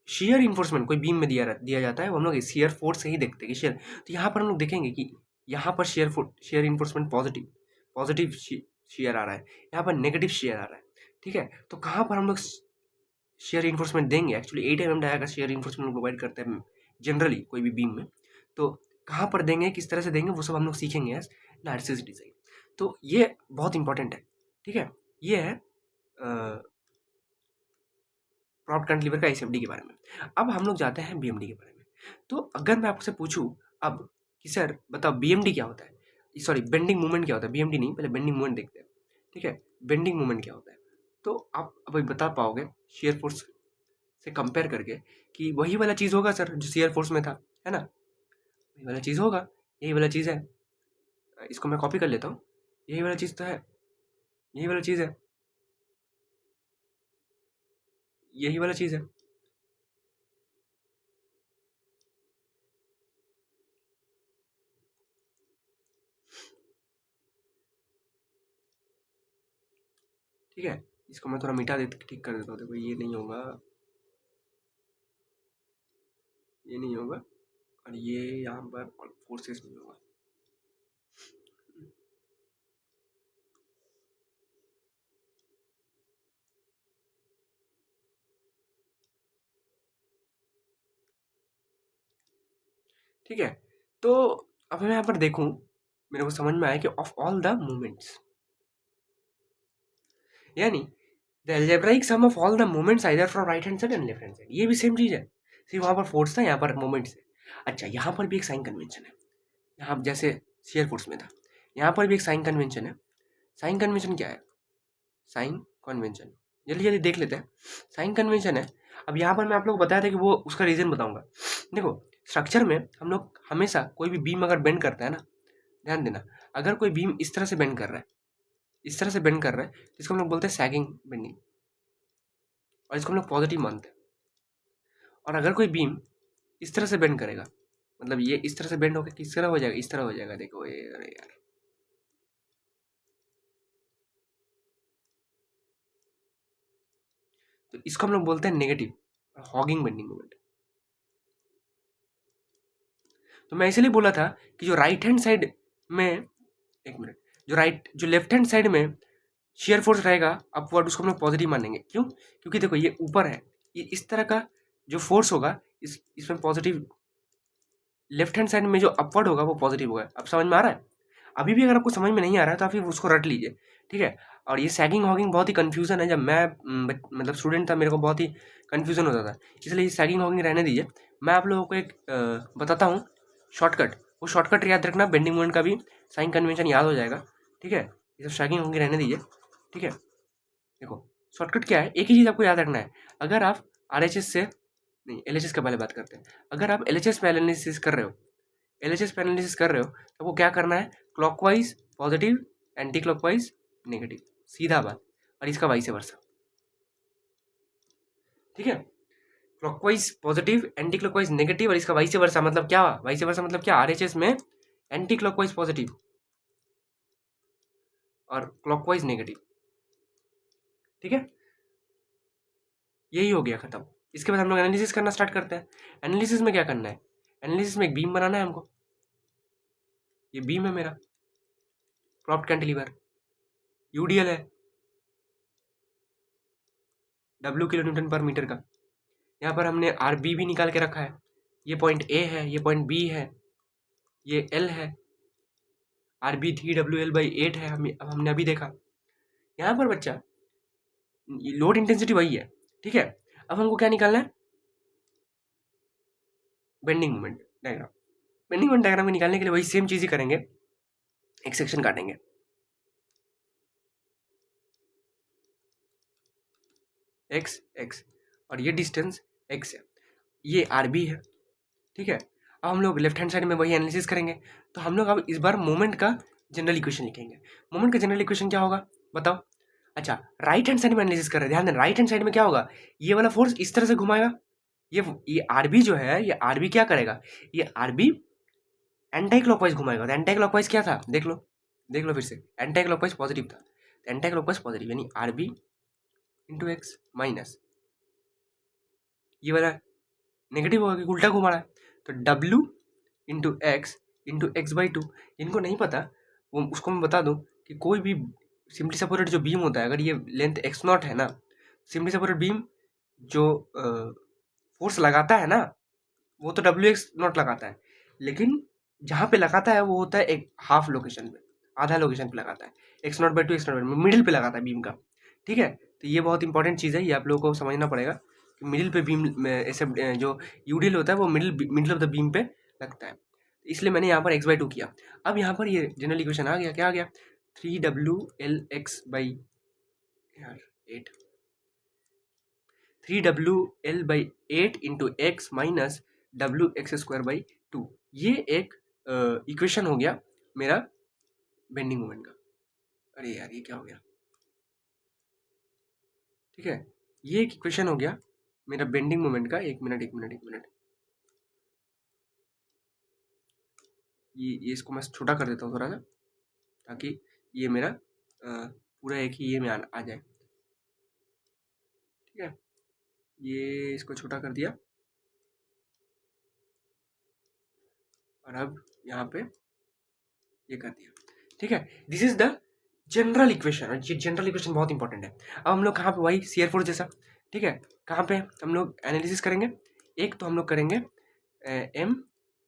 शेयर इन्फोर्समेंट कोई बीम में दिया जाता है, वो हम लोग शेयर फोर्स से ही देखते हैं कि शेयर। तो यहाँ पर हम लोग देखेंगे कि यहाँ पर shear reinforcement positive positive shear आ रहा है, यहाँ पर नेगेटिव शेयर आ रहा है, ठीक है? तो कहाँ पर हम लोग शेयर इन्फोर्समेंट देंगे? एक्चुअली 8 mm डाया का शेयर इन्फोर्समेंट प्रोवाइड करते हैं जनरली कोई भी बीम में। तो कहाँ पर देंगे, किस तरह से देंगे, वो सब हम लोग सीखेंगे एज आरसीसी डिज़ाइन। तो ये बहुत इंपॉर्टेंट है, ठीक है? ये है प्रॉप्ट कैंटिलीवर का एसएफडी के बारे में। अब हम लोग जाते हैं बीएमडी के बारे में। तो अगर मैं आपसे पूछूं अब कि सर बताओ बीएमडी क्या होता है, सॉरी बेंडिंग मूवमेंट क्या होता है, बीएमडी नहीं, पहले बेंडिंग मूवमेंट देखते हैं, ठीक है? बेंडिंग मूवमेंट क्या होता है? तो आप अभी बता पाओगे शेयर फोर्स से कंपेयर करके कि वही वाला चीज़ होगा सर जो शेयर फोर्स में था, है ना? वही वाला चीज़ होगा, यही वाला चीज़ है। इसको मैं कॉपी कर लेता हूँ, यही वाला चीज़ तो है, यही वाला चीज़ है, यही वाला चीज़ है। ठीक है, इसको मैं थोड़ा मिटा देता, ठीक कर देता हूँ। देखो ये नहीं होगा, ये नहीं होगा, और ये यहाँ पर फोर्सेस नहीं होगा। ठीक है, तो अब मैं यहाँ पर देखूँ, मेरे को समझ में आया कि ऑफ ऑल द मोमेंट्स, यानी the algebraic sum of all the moments either from right hand side and left hand side, ये भी सेम चीज़ है, सिर्फ वहाँ पर फोर्स था, यहाँ पर मोमेंट्स है। अच्छा, यहाँ पर भी एक साइन कन्वेंशन है, यहाँ जैसे शेयर फोर्स में था, यहाँ पर भी एक साइन कन्वेंशन है। साइन कन्वेंशन क्या है? साइन कन्वेंशन जल्दी जल्दी देख लेते हैं। साइन कन्वेंशन है, अब यहाँ पर मैं आप लोग को बताया था कि वो उसका रीज़न बताऊंगा। देखो, स्ट्रक्चर में हम लोग हमेशा कोई भी बीम अगर बेंड करता है ना, ध्यान देना, अगर कोई बीम इस तरह से बेंड कर रहा है, इस तरह से बेंड कर रहा है, इसको हम लोग बोलते हैं सैगिंग बेंडिंग, और इसको हम लोग पॉजिटिव मानते हैं। और अगर कोई बीम इस तरह से बेंड करेगा, मतलब ये इस तरह से बेंड होकर किस तरह हो जाएगा, इस तरह हो जाएगा, देखो ये, अरे यार, तो इसको हम लोग बोलते हैं नेगेटिव हॉगिंग बेंडिंग मोमेंट। तो मैं इसलिए बोला था कि जो राइट हैंड साइड में, एक मिनट, जो लेफ्ट हैंड साइड में शेयर फोर्स रहेगा अपवर्ड, उसको हम लोग पॉजिटिव मानेंगे। क्यों? क्योंकि देखो ये ऊपर है, ये इस तरह का जो फोर्स होगा, इसमें पॉजिटिव, लेफ्ट हैंड साइड में जो अपवर्ड होगा वो पॉजिटिव होगा। अब समझ में आ रहा है? अभी भी अगर आपको समझ में नहीं आ रहा है तो आप फिर उसको रट लीजिए, ठीक है? और ये सैगिंग हॉगिंग बहुत ही कन्फ्यूज़न है, जब मैं मतलब स्टूडेंट था मेरे को बहुत ही कन्फ्यूज़न होता था, इसलिए ये सैगिंग हॉगिंग रहने दीजिए। मैं आप लोगों को एक बताता हूँ शॉर्टकट, वो शॉर्टकट याद रखना, बेंडिंग मोमेंट का भी साइन कन्वेंशन याद हो जाएगा, ठीक है? ये सब सैगिंग हॉगिंग रहने दीजिए, ठीक है? देखो, शॉर्टकट क्या है, एक ही चीज़ आपको याद रखना है। अगर आप आरएचएस से नहीं, एलएचएस के पहले बात करते हैं। अगर आप एलएचएस पे एनालिसिस कर रहे हो, एलएचएस पे एनालिसिस कर रहे हो, तो वो क्या करना है, clockwise positive, anti clockwise negative, सीधा बात, और इसका वाइस वर्सा, ठीक है? Clockwise positive, anti clockwise negative, और इसका वाइस वर्सा मतलब क्या? वाइस वर्सा मतलब क्या? आरएचएस में एंटी क्लॉकवाइज पॉजिटिव और क्लॉकवाइज नेगेटिव, ठीक है? यही हो गया खत्म। इसके बाद हम लोग एनालिसिस करना स्टार्ट करते हैं। एनालिसिस में क्या करना है? एनालिसिस में एक बीम बनाना है हमको। ये बीम है मेरा प्रॉप्ट कैंटिलीवर, यूडीएल है डब्ल्यू किलो न्यूटन पर मीटर का। यहाँ पर हमने आर बी भी निकाल के रखा है, ये पॉइंट ए है, ये पॉइंट बी है, ये L है, RB 3WL/8 है, हमने अभी देखा। यहाँ पर बच्चा लोड इंटेंसिटी वही है, ठीक है। अब हमको क्या निकालना है? Bending moment diagram. Bending moment diagram को निकालने के लिए वही सेम चीज़ ही करेंगे, एक सेक्शन काटेंगे, एक्स एक्स, और ये डिस्टेंस एक्स है, ये RB है, ठीक है। अब हम लोग लेफ्ट हैंड साइड में वही एनालिसिस करेंगे। तो हम लोग अब इस बार मोमेंट का जनरल इक्वेशन लिखेंगे। मोमेंट का जनरल इक्वेशन क्या होगा बताओ? अच्छा, राइट हैंड साइड में एनालिसिस कर रहे हैं, ध्यान दें, राइट हैंड साइड में क्या होगा? ये वाला फोर्स इस तरह से घुमाएगा, ये RB जो है, ये RB क्या करेगा? ये RB एंटी क्लॉकवाइज घुमाएगा। तो एंटी क्लॉकवाइज क्या था? देख लो फिर से, एंटी क्लॉकवाइज पॉजिटिव था, एंटी क्लॉकवाइज पॉजिटिव, यानी RB इंटू एक्स माइनस ये वाला नेगेटिव होगा, उल्टा घुमा रहा है, तो W into x by two. इनको नहीं पता वो उसको मैं बता दूं कि कोई भी सिंपली सपोर्टेड जो बीम होता है, अगर ये लेंथ x0 है ना, सिंपली सपोर्टेड बीम जो फोर्स लगाता है ना, वो तो WX0 लगाता है, लेकिन जहाँ पे लगाता है वो होता है एक हाफ लोकेशन पे, आधा लोकेशन पे लगाता है, x0/2 x0/2 मिडिल पे लगाता है बीम का, ठीक है। तो ये बहुत इंपॉर्टेंट चीज़ है, ये आप लोगों को समझना पड़ेगा कि मिडिल पे बीम ऐसे जो यूडिल होता है वो मिडिल ऑफ द बीम पे लगता है, इसलिए मैंने यहाँ पर x/2 किया। अब यहाँ पर ये जनरल इक्वेशन आ गया, क्या आ गया? 3WLX/8 3WL/8 into x minus WX²/2, ये एक इक्वेशन हो गया मेरा बेंडिंग मोमेंट का। अरे यार ये क्या हो गया? ठीक है, ये एक इक्वेशन हो गया मेरा बेंडिंग मोमेंट का। एक मिनट, ये इसको मैं छोटा कर देता हूँ थोड़ा सा, ताकि ये मेरा पूरा एक ही ये में आ जाए, ठीक है। ये इसको छोटा कर दिया, और अब यहाँ पे ये कर दिया, ठीक है। This is the general equation, और ये जनरल इक्वेशन बहुत इंपॉर्टेंट है। अब हम लोग कहाँ पे? वही शेयर फोर्स जैसा, ठीक है। कहाँ पे हम लोग एनालिसिस करेंगे? एक तो हम लोग करेंगे एम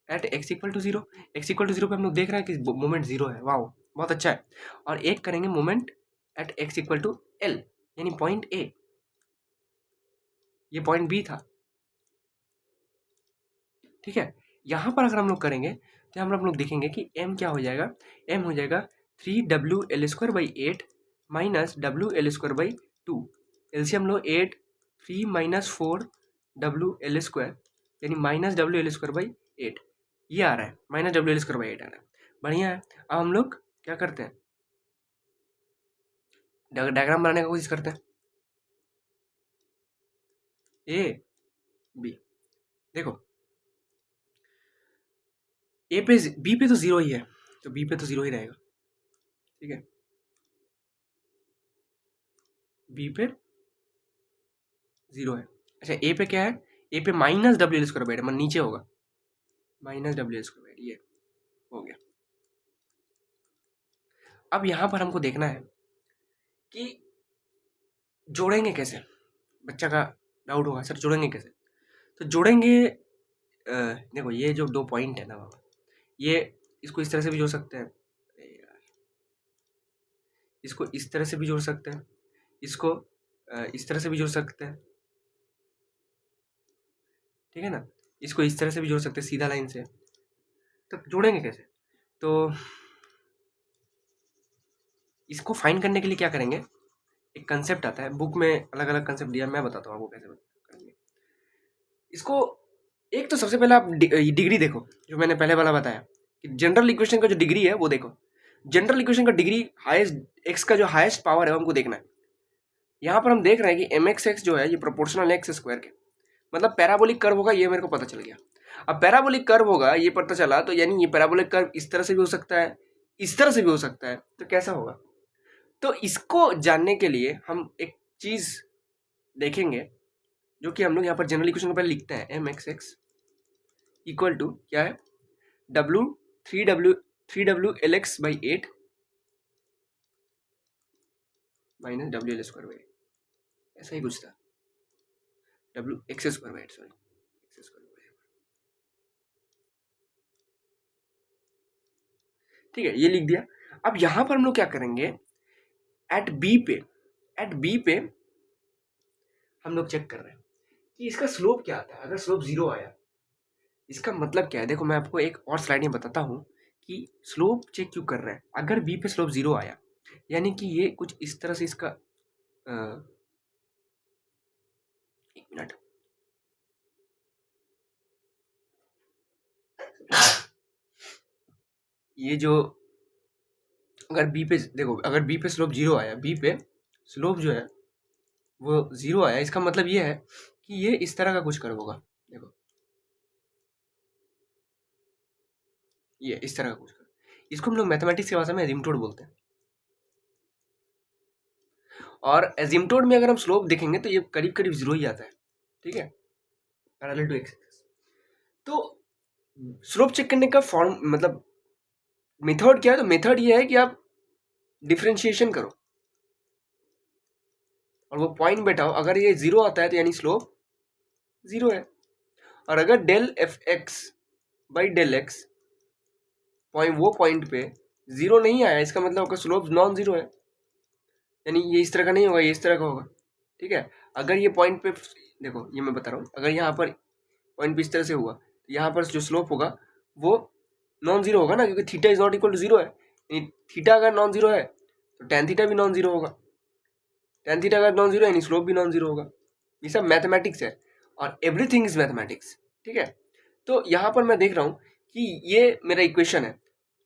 एट x=0, x=0 पे हम लोग देख रहे हैं कि मोमेंट जीरो है, वाह बहुत अच्छा है। और एक करेंगे मोमेंट एट x=L, यानी पॉइंट A, ये पॉइंट B था, ठीक है। यहाँ पर अगर हम लोग करेंगे तो हम लोग देखेंगे कि m क्या हो जाएगा? m हो जाएगा 3WL²/8 माइनस WL²/2। एलसीएम लो 8 3 माइनस 4 WL², यानी माइनस WL²/8, ये आ रहा है, माइनस WL²/8 आ रहा है, बढ़िया है। अब हम लोग क्या करते हैं? डायग्राम बनाने की कोशिश करते हैं, ए बी। देखो ए पे बी पे तो जीरो ही है, तो बी पे तो जीरो ही रहेगा, ठीक है। बी पे जीरो है। अच्छा ए पे क्या है? ए पे माइनस WL²/8 मतलब नीचे होगा, माइनस WL²/8, ये हो गया। अब यहाँ पर हमको देखना है कि जोड़ेंगे कैसे। बच्चा का डाउट होगा, सर जोड़ेंगे कैसे? तो जोड़ेंगे, देखो ये जो दो पॉइंट है ना बाबा, ये इसको इस तरह से भी जोड़ सकते हैं, अरे यार, इसको इस तरह से भी जोड़ सकते हैं, इसको इस तरह से भी जोड़ सकते हैं, ठीक है ना। इसको इस तरह से भी जोड़ सकते हैं सीधा लाइन से। तो जोड़ेंगे कैसे? तो इसको फाइंड करने के लिए क्या करेंगे? एक कंसेप्ट आता है, बुक में अलग अलग कंसेप्ट दिया, मैं बताता हूँ आपको कैसे करेंगे इसको। एक तो सबसे पहले आप डिग्री देखो, जो मैंने पहले वाला बताया कि जनरल इक्वेशन का जो डिग्री है वो देखो। जनरल इक्वेशन का डिग्री हाईएस्ट, एक्स का जो हाईएस्ट पावर है हमको देखना है। यहाँ पर हम देख रहे हैं कि mx(x) जो है ये प्रोपोर्शनल x² के, मतलब पैराबोलिक कर्व होगा, ये मेरे को पता चल गया। अब पैराबोलिक कर्व होगा ये पता चला, तो यानी ये पैराबोलिक कर्व इस तरह से भी हो सकता है, इस तरह से भी हो सकता है, तो कैसा होगा? तो इसको जानने के लिए हम एक चीज देखेंगे, जो कि हम लोग यहाँ पर जनरल इक्वेशन को पहले लिखते हैं, mx(x) इक्वल टू क्या है? w 3WLX/8 माइनस WL²/8, ऐसा ही कुछ था, WX²/8, सॉरी, x²/8। ठीक है, ये लिख दिया। अब यहाँ पर हम लोग क्या करेंगे, एट बी पे हम लोग चेक कर रहे हैं कि इसका स्लोप क्या आता है। अगर स्लोप 0 आया, इसका मतलब क्या है, देखो मैं आपको एक और स्लाइड में बताता हूँ कि स्लोप चेक क्यों कर रहे हैं। अगर बी पे स्लोप 0 आया, यानी कि ये कुछ इस तरह से इसका एक मिनट, ये जो अगर बी पे देखो, अगर बी पे स्लोप 0 आया, बी पे स्लोप जो है वो 0 आया, इसका मतलब ये है कि ये इस तरह का कुछ कर्व होगा। देखो ये इस तरह का कुछ कर्व, इसको हम लोग मैथमेटिक्स की भाषा में एजिम्पटोड बोलते हैं। और एजिम्पटोड में अगर हम स्लोप देखेंगे तो ये करीब करीब 0 ही आता है, ठीक है, पैरेलल टू एक्स। तो स्लोप चेक करने का फॉर्म मतलब मेथड क्या है, तो मेथड ये है कि आप डिफरेंशिएशन करो और वो पॉइंट बैठाओ। अगर ये 0 आता है तो यानी स्लोप 0 है। और अगर del F X by del X point, वो पॉइंट पे 0 नहीं आया, इसका मतलब आपका स्लोप नॉन 0 है, यानी ये इस तरह का नहीं होगा, ये इस तरह का होगा, ठीक है। अगर ये पॉइंट पे, देखो ये मैं बता रहा हूँ, अगर यहाँ पर पॉइंट पे इस तरह से हुआ तो यहाँ पर जो स्लोप होगा वो नॉन 0 होगा ना, क्योंकि theta is not equal to 0 है। यानी थीटा अगर नॉन 0 है तो टेन थीटा भी नॉन 0 होगा, टेन थीटा अगर नॉन 0 है यानी स्लोप भी नॉन 0 होगा। ये सब मैथमेटिक्स है और एवरीथिंग इज मैथमेटिक्स, ठीक है। तो यहाँ पर मैं देख रहा हूँ कि ये मेरा इक्वेशन है,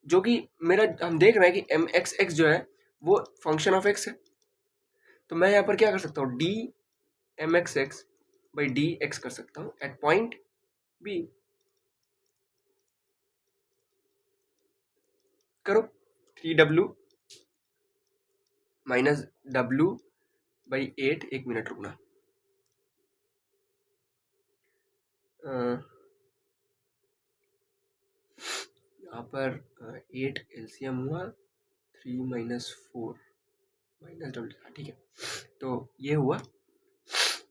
जो कि मेरा, हम देख रहे हैं कि एम एक्स एक्स जो है वो फंक्शन ऑफ एक्स है। तो मैं यहाँ पर क्या कर सकता हूँ, D M x X by D X कर सकता हूँ एट पॉइंट बी। करो, 3w माइनस w बाई 8, एक मिनट रुकना, यहाँ पर 8 एलसीएम हुआ, 3 माइनस 4 माइनस डब्ल्यू, ठीक है। तो ये हुआ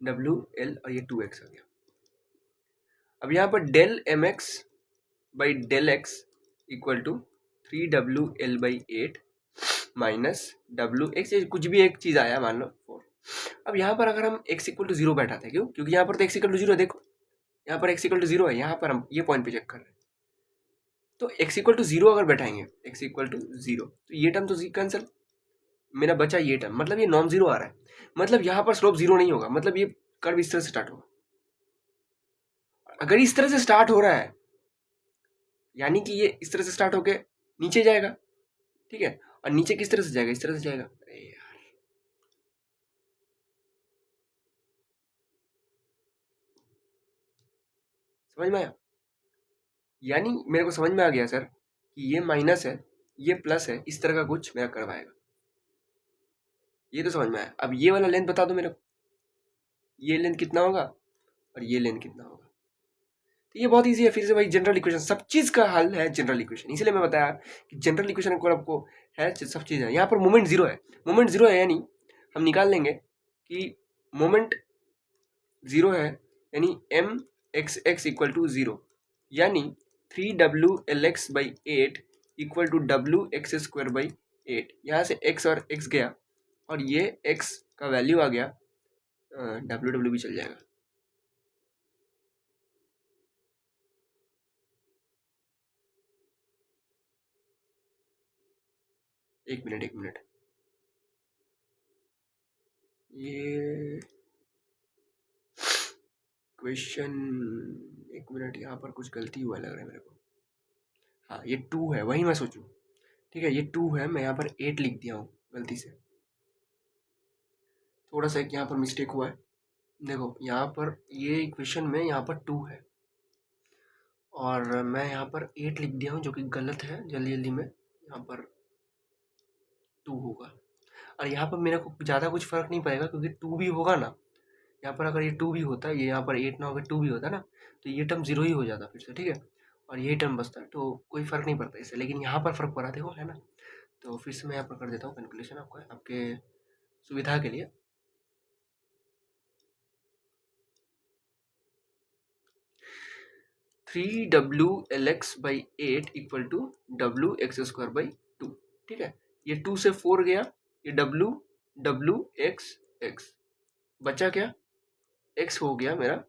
डब्ल्यू एल और ये 2x आ गया। अब यहाँ पर del M x by del x equal to 3w/8 minus डब्ल्यू एक्स, कुछ भी एक चीज़ आया मान लो 4। अब यहाँ पर अगर हम x इक्वल टू 0 बैठाते हैं, क्यों, क्योंकि यहाँ पर तो x इक्वल टू 0 है, देखो यहाँ पर x इक्वल टू 0 है, यहाँ पर हम ये पॉइंट पे चेक कर रहे हैं। तो x इक्वल टू 0 अगर बैठाएंगे, x इक्वल टू 0, तो ये टर्म तो कैंसिल, मेरा बचा ये टर्म, मतलब ये नॉन 0 आ रहा है, मतलब यहाँ पर स्लोप 0 नहीं होगा, मतलब ये कर्व इस तरह से स्टार्ट होगा। अगर इस तरह से स्टार्ट हो रहा है यानी कि ये इस तरह से स्टार्ट होके नीचे जाएगा, ठीक है। और नीचे किस तरह से जाएगा, इस तरह से जाएगा। अरे यार, समझ में आया, यानी मेरे को समझ में आ गया सर कि ये माइनस है, ये प्लस है, इस तरह का कुछ मेरा कर्व आएगा, ये तो समझ में आया। अब ये वाला लेंथ बता दो मेरे को, ये लेंथ कितना होगा और ये लेंथ कितना होगा। तो ये बहुत इजी है, फिर से भाई जनरल इक्वेशन, सब चीज़ का हल है जनरल इक्वेशन, इसलिए मैं बताया कि जनरल इक्वेशन को आपको है, सब चीज़ है। यहाँ पर मोमेंट 0 है, मोमेंट 0 है, यानी हम निकाल लेंगे कि मोमेंट 0 है, यानी M x x equal to 0, यानी 3w/8 इक्वल टू w(x²/8)। यहाँ से x और x गया और ये x का वैल्यू आ गया, w भी चल जाएगा। एक मिनट एक मिनट, ये क्वेश्चन, एक मिनट, यहाँ पर कुछ गलती हुआ लग रहा है मेरे को। हाँ ये 2 है, वही मैं सोचूं, ठीक है, ये 2 है, मैं यहाँ पर 8 लिख दिया हूँ गलती से, थोड़ा सा एक यहाँ पर मिस्टेक हुआ है। देखो यहाँ पर ये इक्वेशन में यहाँ पर 2 है और मैं यहाँ पर 8 लिख दिया हूँ, जो कि गलत है, जल्दी जल्दी में यहाँ पर 2 होगा। और यहाँ पर मेरे को ज़्यादा कुछ फ़र्क नहीं पड़ेगा, क्योंकि 2 भी होगा ना, यहाँ पर अगर ये 2 भी होता, ये यहाँ पर 8 ना होकर 2 भी होता ना, तो ये टर्म 0 ही हो जाता फिर से, ठीक है, और ये टर्म बचता, तो कोई फ़र्क नहीं पड़ता इससे। लेकिन यहाँ पर फ़र्क पड़ा, देखो है ना। तो फिर से मैं यहाँ पर कर देता हूँ कैलकुलेशन आपको, आपके सुविधा के लिए। 3w(lx/8) equal to w(x²/2). ठीक है, ये 2 से 4 गया, ये w(x)x बचा क्या, x हो गया मेरा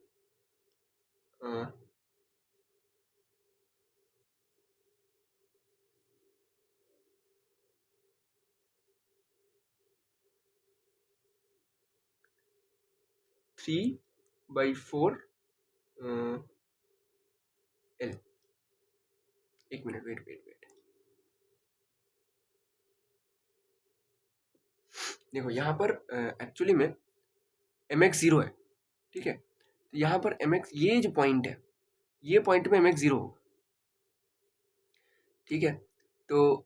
3/4 L। एक मिनट, वेट वेट वेट, देखो यहाँ पर एक्चुअली में mx 0 है। ठीक है, तो यहाँ पर mx, ये जो पॉइंट है, ये पॉइंट में mx 0 होगा। ठीक है, तो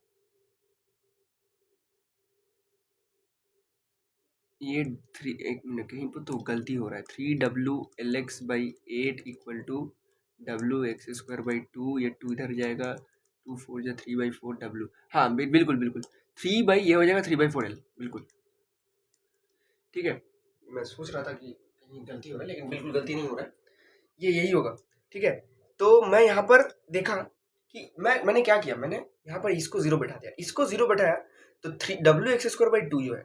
ये 3, एक मिनट, कहीं पर तो गलती हो रहा है। 3w(lx/8) इक्वल टू w(x²/2), ये 2 इधर जाएगा, 2 4 जा 3/4 w। हाँ बिल्कुल बिल्कुल, 3 बाई ये हो जाएगा 3/4 L, बिल्कुल। ठीक है, मैं सोच रहा था कि कहीं गलती हो रहा है, लेकिन बिल्कुल गलती नहीं हो रहा है, ये यही होगा। ठीक है, तो मैं यहाँ पर देखा कि मैंने क्या किया, मैंने यहाँ पर इसको 0 बैठा दिया, इसको 0 बैठाया तो 3w(x²/2) जो है,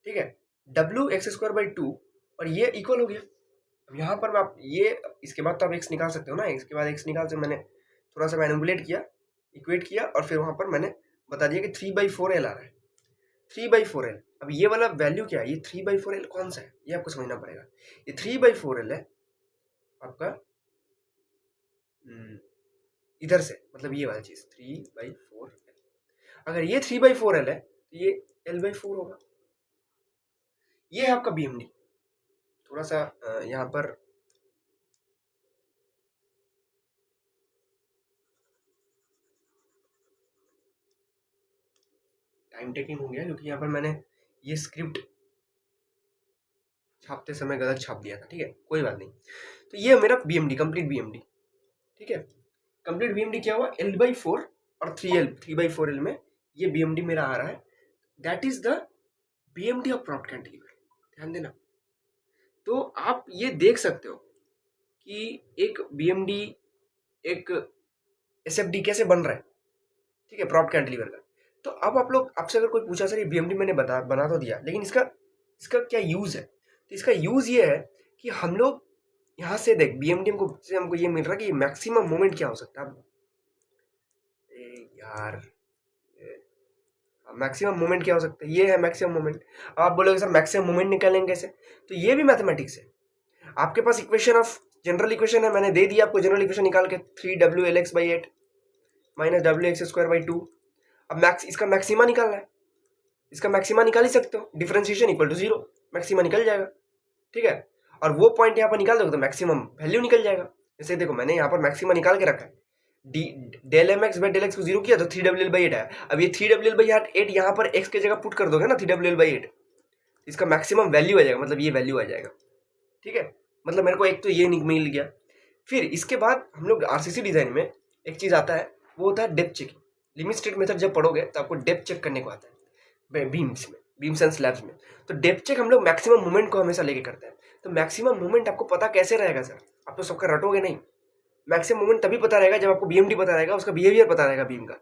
ठीक है, w(x²/2) और ये इक्वल हो गया। अब यहाँ पर आप ये, इसके बाद तो आप x निकाल सकते हो ना, इसके बाद x निकाल से मैंने थोड़ा सा मैनिपुलेट किया, इक्वेट किया, और फिर वहाँ पर मैंने बता दिया कि 3/4 L आ रहा है, 3/4 L। अब ये वाला वैल्यू क्या है, ये 3/4 L कौन सा है, ये आपको समझना पड़ेगा। ये 3/4 L है आपका इधर से, मतलब ये वाला चीज 3/4 L। अगर ये 3/4 L है तो ये L/4 होगा। ये है आपका BMD। थोड़ा सा यहाँ पर टाइम टेकिंग हो गया, क्योंकि यहाँ पर मैंने ये स्क्रिप्ट छापते समय गलत छाप दिया था। ठीक है, कोई बात नहीं। तो ये मेरा BMD, कंप्लीट BMD। ठीक है, कंप्लीट BMD क्या हुआ, L/4 और 3L, 3/4 L में ये BMD मेरा आ रहा है। That is the BMD of propped cantilever. ध्यान देना। तो आप ये देख सकते हो कि एक BMD, एक SFD कैसे बन रहा है। ठीक है, प्रॉप्ट कैंटिलीवर का। तो अब आप लोग, आपसे अगर कोई पूछा सर ये BMD मैंने बना तो दिया, लेकिन इसका क्या यूज है, तो इसका यूज ये है कि हम लोग यहाँ से देख BMD हमको ये मिल रहा है कि मैक्सिमम मोमेंट क्या हो सकता है। यार, मैक्सिमम मोमेंट क्या हो सकता है, ये है मैक्सिमम मोमेंट। आप बोलोगे सर मैक्सिमम मोमेंट निकालेंगे कैसे, तो ये भी मैथमेटिक्स है। आपके पास इक्वेशन ऑफ जनरल इक्वेशन है, मैंने दे दिया आपको जनरल इक्वेशन निकाल के, 3w(lx/8) माइनस w(x²/2). अब इसका मैक्सिमा निकालना है, इसका मैक्सिमा निकाल ही सकते हो, डिफरेंशिएशन इक्वल टू 0, मैक्सिमा निकल जाएगा। ठीक है, और वो पॉइंट यहाँ पर निकाल दोगे तो मैक्सिमम वैल्यू निकल जाएगा। जैसे देखो मैंने यहाँ पर मैक्सिमा निकाल के रखा है, del(mx/del x) को 0 किया तो 3w(l/8) आया। अब ये 3w(l/8) यहाँ पर x की जगह पुट कर दोगे ना, 3w(l/8), इसका मैक्सिमम वैल्यू आ जाएगा, मतलब ये वैल्यू आ जाएगा। ठीक है, मतलब मेरे को एक तो ये मिल गया। फिर इसके बाद हम लोग RCC डिजाइन में एक चीज आता है, वो होता है depth checking. Limit state method जब पढ़ोगे तो आपको डेप्थ चेक करने को आता है बीम्स एंड स्लैब्स में। तो डेप्थ चेक हम लोग मैक्सिमम मोमेंट को हमेशा लेके करते हैं। तो मैक्सिमम मोमेंट आपको पता कैसे रहेगा सर, आप तो सबका रटोगे नहीं। मैक्सिमम मोमेंट तभी पता रहेगा जब आपको BMD पता रहेगा, उसका बिहेवियर पता रहेगा बीम का।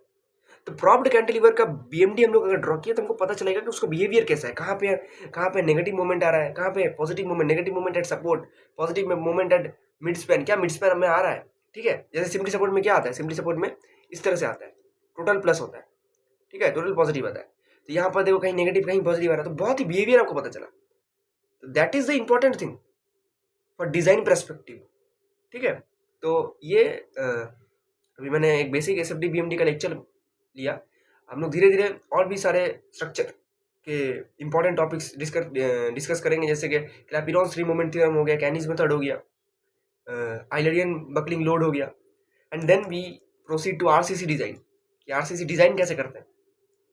तो प्रॉप्ड कैंटिलीवर का BMD हम लोग अगर ड्रॉ किया तो हमको पता चलेगा कि उसका बिहेवियर कैसा है, कहाँ पे नेगेटिव मोमेंट आ रहा है, कहाँ पे positive moment, negative moment at support, positive moment at mid span, क्या मिड स्पैन में आ रहा है। ठीक है, जैसे सिंपली सपोर्ट में क्या आता है, सिंपली सपोर्ट में इस तरह से आता है, टोटल प्लस होता है। ठीक है, टोटल पॉजिटिव आता है। तो यहाँ पर देखो कहीं नेगेटिव कहीं पॉजिटिव आ रहा है, तो बहुत ही बिहेवियर आपको पता चला। तो that is the important thing for design perspective. ठीक है, तो ये अभी मैंने एक बेसिक SFD BMD का लेक्चर लिया। हम लोग धीरे धीरे और भी सारे स्ट्रक्चर के इंपॉर्टेंट टॉपिक्स डिस्कस करेंगे, जैसे कि क्लैपिरॉन्स फ्री मोमेंट थ्योरम हो गया, कैनीज मेथड हो गया, आइलरियन बकलिंग लोड हो गया, and then we proceed to RCC design, कि RCC डिजाइन कैसे करते हैं।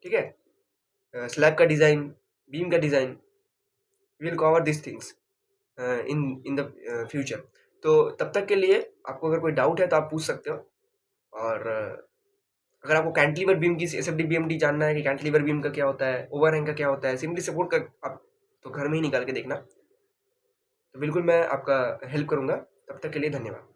ठीक है, स्लैब का डिजाइन, बीम का design, will cover this things in the future. तो तब तक के लिए आपको अगर कोई डाउट है तो आप पूछ सकते हो। और अगर आपको कैंटिलीवर बीम की SFD BMD जानना है कि कैंटिलीवर बीम का क्या होता है, ओवरहैंग का क्या होता है, सिंपली सपोर्ट का आप तो घर में ही निकाल के देखना। तो बिल्कुल मैं आपका हेल्प करूँगा। तब तक के लिए धन्यवाद।